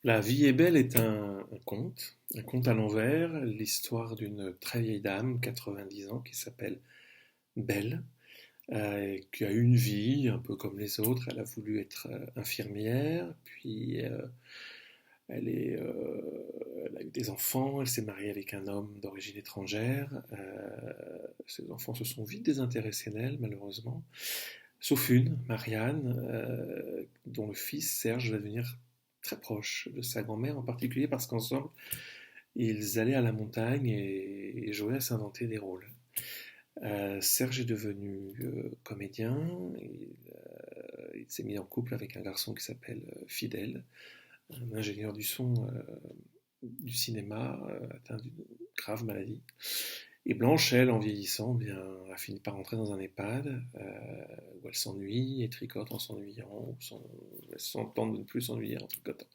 La vie est belle est un conte à l'envers, l'histoire d'une très vieille dame, 90 ans, qui s'appelle Belle, qui a eu une vie un peu comme les autres. Elle a voulu être infirmière, puis elle a eu des enfants, elle s'est mariée avec un homme d'origine étrangère. Ses enfants se sont vite désintéressés d'elle, malheureusement, sauf une, Marianne, dont le fils Serge va devenir très proche de sa grand-mère, en particulier parce qu'ensemble, ils allaient à la montagne et jouaient à s'inventer des rôles. Serge est devenu comédien, il s'est mis en couple avec un garçon qui s'appelle Fidèle, un ingénieur du son du cinéma atteint d'une grave maladie. Et Blanche, elle, en vieillissant, bien, a fini par rentrer dans un EHPAD où elle s'ennuie et tricote en s'ennuyant, elle s'entend de ne plus s'ennuyer en tricotant.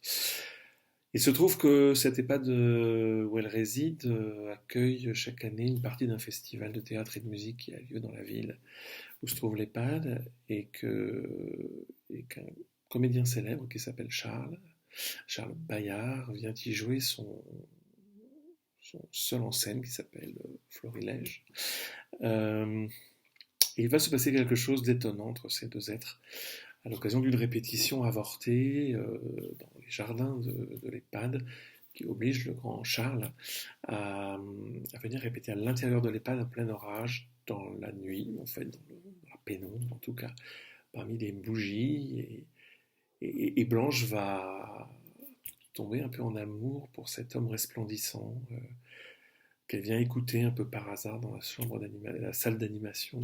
Il se trouve que cet EHPAD où elle réside accueille chaque année une partie d'un festival de théâtre et de musique qui a lieu dans la ville où se trouve l'EHPAD et qu'un comédien célèbre qui s'appelle Charles Bayard, vient y jouer son seul en scène qui s'appelle Florilège. Euh, et il va se passer quelque chose d'étonnant entre ces deux êtres à l'occasion d'une répétition avortée dans les jardins de l'EHPAD qui oblige le grand Charles à venir répéter à l'intérieur de l'EHPAD en plein orage, dans la nuit, en fait, dans la pénombre en tout cas, parmi des bougies. Et Blanche va tomber un peu en amour pour cet homme resplendissant qu'elle vient écouter un peu par hasard dans la salle d'animation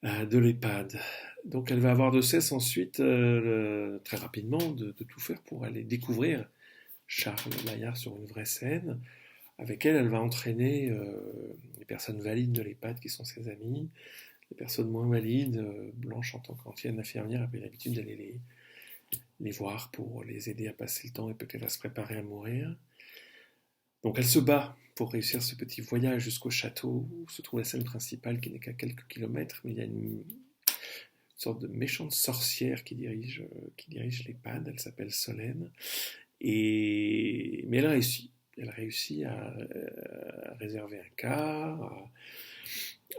de l'EHPAD. Donc elle va avoir de cesse ensuite, très rapidement, de tout faire pour aller découvrir Charles Maillard sur une vraie scène. Avec elle, elle va entraîner les personnes valides de l'EHPAD qui sont ses amies, les personnes moins valides. Blanche, en tant qu'ancienne infirmière, avait l'habitude d'aller les voir pour les aider à passer le temps et peut-être à se préparer à mourir. Donc elle se bat pour réussir ce petit voyage jusqu'au château où se trouve la scène principale qui n'est qu'à quelques kilomètres, mais il y a une sorte de méchante sorcière qui dirige l'EHPAD, elle s'appelle Solène, mais elle réussit. Elle réussit à réserver un car,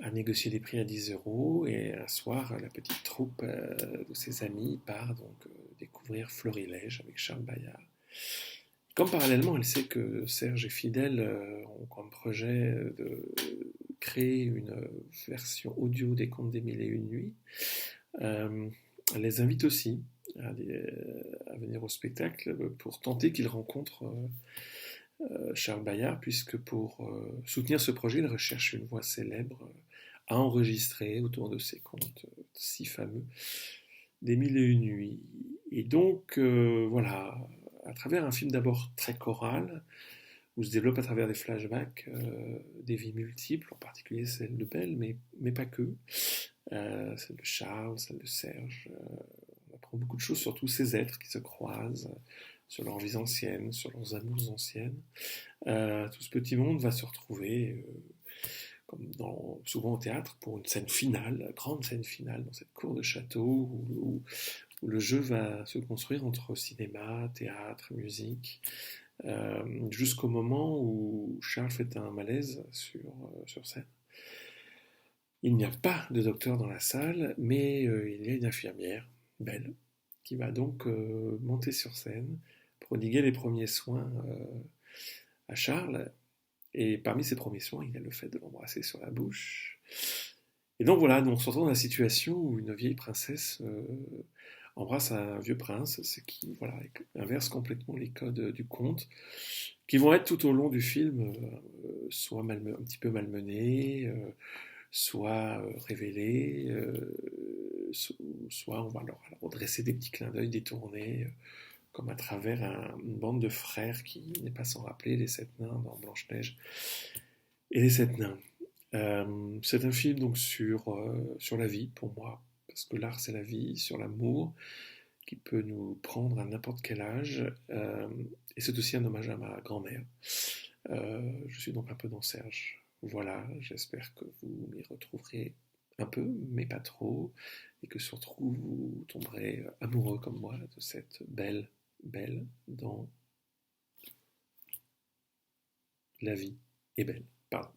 à négocier des prix à 10 euros, et un soir, la petite troupe de ses amis part donc découvrir Florilège avec Charles Bayard. Comme parallèlement, elle sait que Serge et Fidèle ont comme projet de créer une version audio des Contes des Mille et Une Nuits. Elle les invite aussi à venir au spectacle pour tenter qu'ils rencontrent Charles Bayard, puisque pour soutenir ce projet, il recherche une voix célèbre à enregistrer autour de ces contes si fameux des Mille et Une Nuits. Et donc, voilà, à travers un film d'abord très choral, où se développe à travers des flashbacks des vies multiples, en particulier celle de Belle, mais pas que, celle de Charles, celle de Serge. On apprend beaucoup de choses sur tous ces êtres qui se croisent, sur leurs vies anciennes, sur leurs amours anciennes. Tout ce petit monde va se retrouver, comme souvent au théâtre, pour une scène finale, la grande scène finale, dans cette cour de château où le jeu va se construire entre cinéma, théâtre, musique, jusqu'au moment où Charles fait un malaise sur scène. Il n'y a pas de docteur dans la salle, mais il y a une infirmière, Belle, qui va donc monter sur scène, prodiguer les premiers soins à Charles. Et parmi ces premiers soins, il y a le fait de l'embrasser sur la bouche. Et donc voilà, on se retrouve dans la situation où une vieille princesse embrasse un vieux prince, ce qui voilà, inverse complètement les codes du conte, qui vont être tout au long du film soit un petit peu malmenés, soit révélés, soit on va leur redresser des petits clins d'œil détournés, comme à travers une bande de frères qui n'est pas sans rappeler les sept nains dans Blanche-Neige et les sept nains. C'est un film donc sur la vie pour moi, parce que l'art c'est la vie, sur l'amour qui peut nous prendre à n'importe quel âge, et c'est aussi un hommage à ma grand-mère. Je suis donc un peu dans Serge. Voilà, j'espère que vous m'y retrouverez un peu, mais pas trop, et que surtout vous tomberez amoureux comme moi de cette belle belle dans la vie est belle. Pardon.